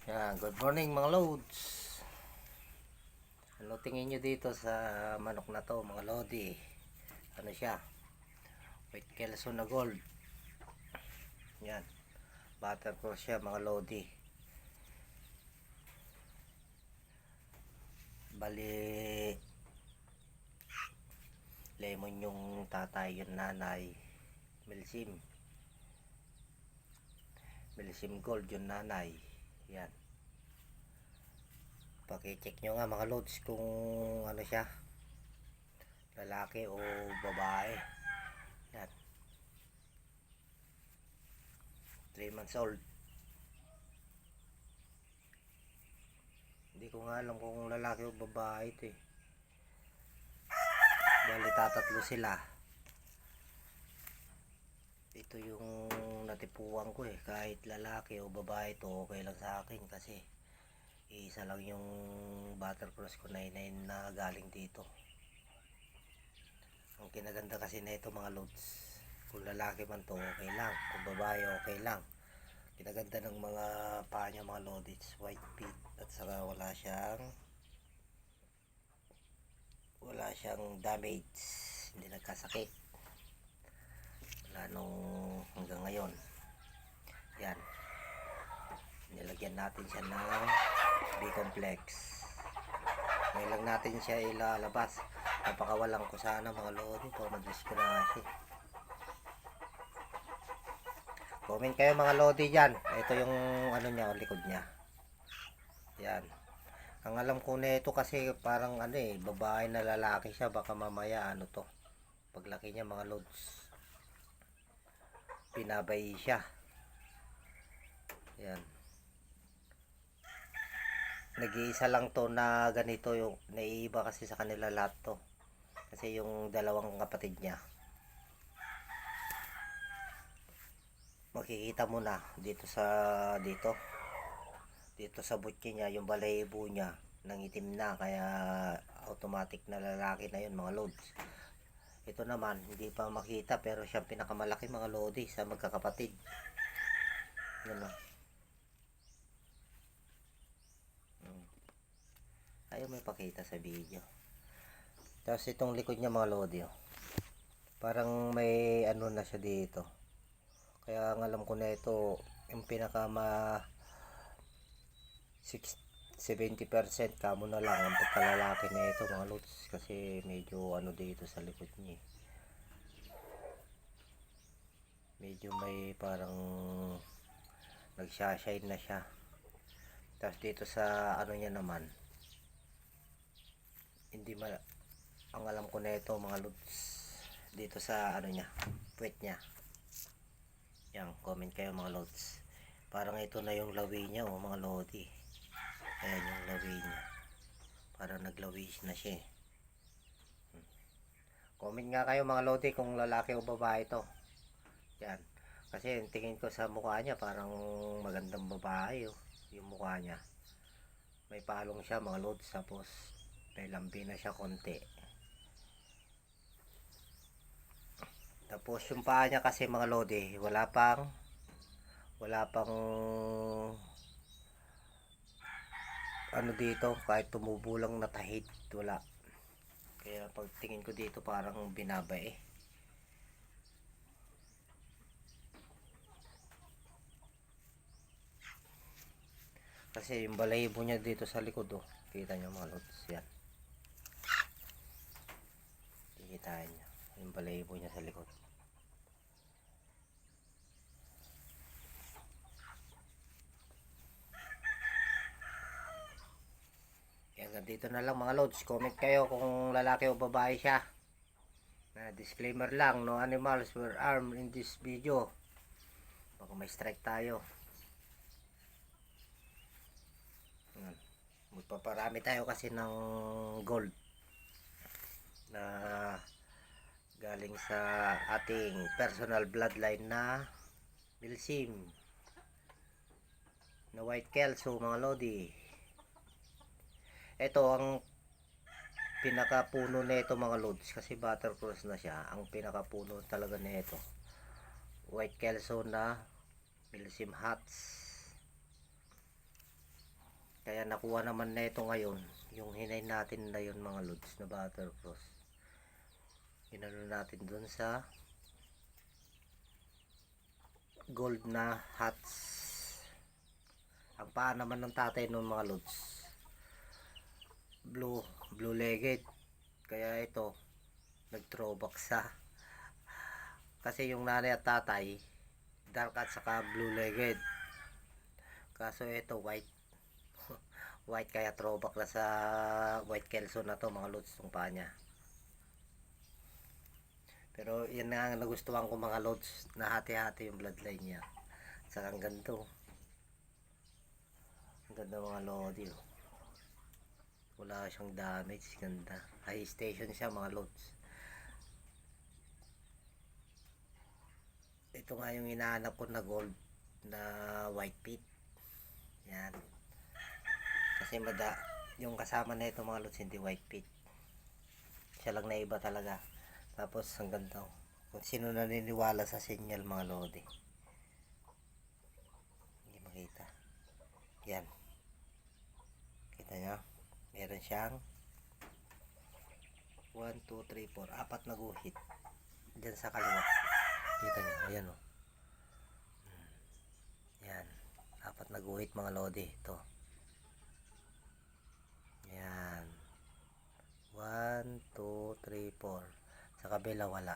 Yan, good morning mga loads. Ano tingin nyo dito sa manok na to mga lodi? Ano siya? White Kelso na gold. Yan. Buttercross siya mga lodi. Bali lemon yung tatay, yung nanay. Milsim. Milsim gold yung nanay. Yan. Paki-check nyo nga mga loads kung ano siya, lalaki o babae. Yan, 3 months old. Hindi ko nga alam kung lalaki o babae ito eh. Bali tatatlo sila. Ito yung natipuan ko eh. Kahit lalaki o babae ito okay lang sa akin kasi isa lang yung buttercross ko na galing dito. Ang kinaganda kasi na ito mga loads, kung lalaki man to okay lang, kung babae okay lang. Kinaganda ng mga paa niya mga loads, white feet, at saka wala siyang damage, hindi nagkasakit wala nung hanggang ngayon. Yan, nilagyan natin siya ng B-complex. Ngayon lang natin siya ilalabas. Napakawalan ko sana mga lodi to, madiskrasya. Comment kayo mga lodi dyan. Ito yung ano niya, likod niya. Yan. Ang alam ko na ito kasi parang ano eh, babae na lalaki siya. Baka mamaya ano to, paglaki niya mga lods, pinabay siya. Yan. Nag-iisa lang to na ganito, yung naiiba kasi sa kanila lahat to. Kasi yung dalawang kapatid niya, makikita mo na dito sa butche niya, yung balahibo niya nangitim na, kaya automatic na lalaki na yun mga loads. Ito naman hindi pa makita pero siyang pinakamalaki mga lodi sa magkakapatid. Yan o. Ayaw may pakita sa video. Tapos itong likod niya mga lodi oh, parang may ano na siya dito. Kaya ang alam ko na ito yung pinaka 70% kamo na lang ang pagkalalaki na ito mga lods, kasi medyo ano dito sa likod niya eh. Medyo may parang nagsashine na siya. Tapos dito sa ano niya naman, hindi ang alam ko na ito mga lods, dito sa ano niya, puwet niya. Yan, comment kayo mga lods. Parang ito na yung lawi niya oh mga lodi. Ayan yung lawi niya, parang naglawi na siya eh. Comment nga kayo mga lodi kung lalaki o babae ito. Yan, kasi tingin ko sa mukha niya parang magandang babae oh. Yung mukha niya may palong siya mga lods, tapos may lambi na siya konti. Tapos yung paa niya kasi mga lodi, wala pang ano dito, kahit tumubo lang na tahid, wala. Kaya pagtingin ko dito parang binaba eh. Kasi yung balahibo niya dito sa likod oh, kita nyo mga lods, yan. Kikitain nyo yung balahibo niya sa likod. Hanggang dito na lang mga lods. Comment kayo kung lalaki o babae siya. Disclaimer lang, no animals were armed in this video. Baka may strike tayo. Magpaparami tayo kasi ng gold na galing sa ating personal bloodline na Milsim na White Kelso mga lodi. Ito ang pinakapuno nito mga lods, kasi buttercross na siya. Ang pinakapuno talaga nito White Kelso na Milsim Hats. Kaya nakuha naman na ito ngayon. Yung hinay natin na yun mga lods na buttercross. Ginano natin dun sa gold na hats. Ang paa naman ng tatay ng mga lods blue legged. Kaya ito nag throwback sa kasi yung nanay at tatay dark at saka blue legged. Kaso ito white. White kaya throwback na sa white kelso na to mga lods tong paa niya. Pero yan nga ang nagustuhan ko mga lods na hati-hati yung bloodline niya. Saka ang ganito. Ang ganda mga lodi. Oh. Wala siyang damage. Ganda. High station siya mga lods. Ito nga yung inaanap ko na gold na white pit. Yan. Kasi yung kasama na ito mga lods hindi white pit. Siya lang na iba talaga. Tapos ang ganda. Kung sino naniniwala sa sinyal mga lodi. Hindi makita. Yan. Kita nyo? Meron siyang 1, 2, 3, 4. Apat na guhit. Diyan sa kaliwa. Kita nyo. Ayan o. Yan. Apat na guhit mga lodi. Ito. Yan. 1, 2, 3, 4. Sa kabila wala.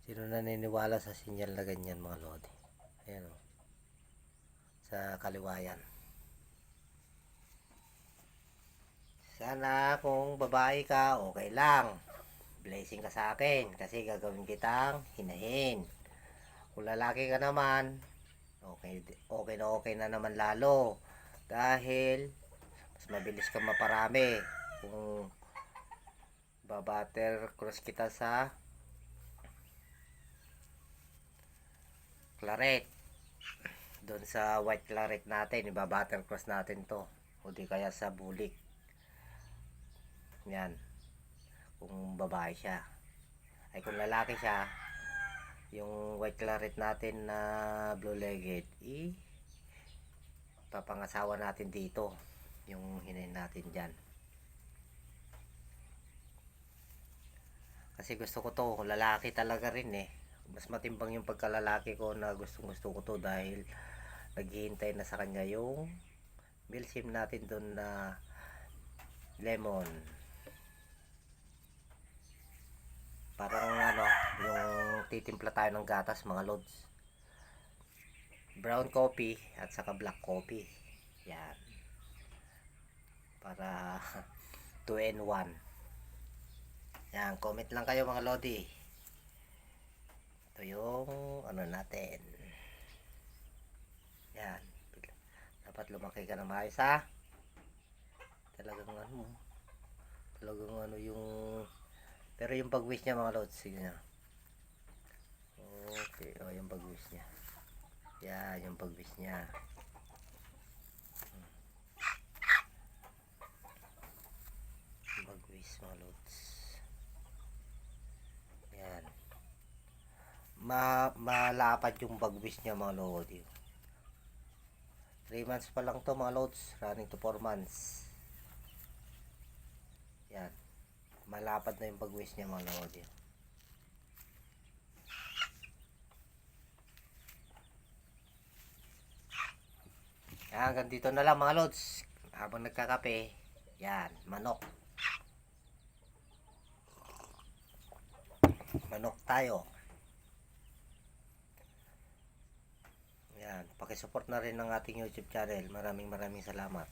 Sino naniniwala sa sinyal na ganyan mga lodi? Ayan o. Sa kaliwa yan. Sana kung babae ka, okay lang. Blessing ka sa akin kasi gagawin kitang hinahin. Kung lalaki ka naman, okay na naman lalo. Dahil mas mabilis ka maparami kung babater cross kita sa claret. Doon sa white claret natin, ibabater cross natin to. O di kaya sa bulik. Yan. Kung babae siya. Ay kung lalaki siya, yung white claret natin na blue legged, papangasawa natin dito. Yung hinayin natin dyan. Kasi gusto ko to, lalaki talaga rin eh. Mas matimbang yung pagkalalaki ko na gusto ko to dahil naghihintay na sa kanya yung milsim natin doon na lemon. Parang yung titimpla tayo ng gatas mga lods. Brown coffee at saka black coffee. Yan. Para 2 in 1. Yan, comment lang kayo mga lodi. Ito yung natin. Yan. Dapat lumaki ka na maayos ha. Talagang yung pero yung pag-wish niya mga lods, sige na. Okay, yung pag-wish niya. Yan, yung pag-wish niya. Yung pag-wish mga lods. Yan. Malapad yung pag-wish niya mga lodi. 3 months pa lang to mga lods, running to 4 months. Yan. Malapad na yung pag-wish niya mga lodi. Hanggang dito na lang mga lods. Habang nagkakape, yan, manok. Manok tayo. Yan, pakisupport na rin ng ating YouTube channel. Maraming salamat.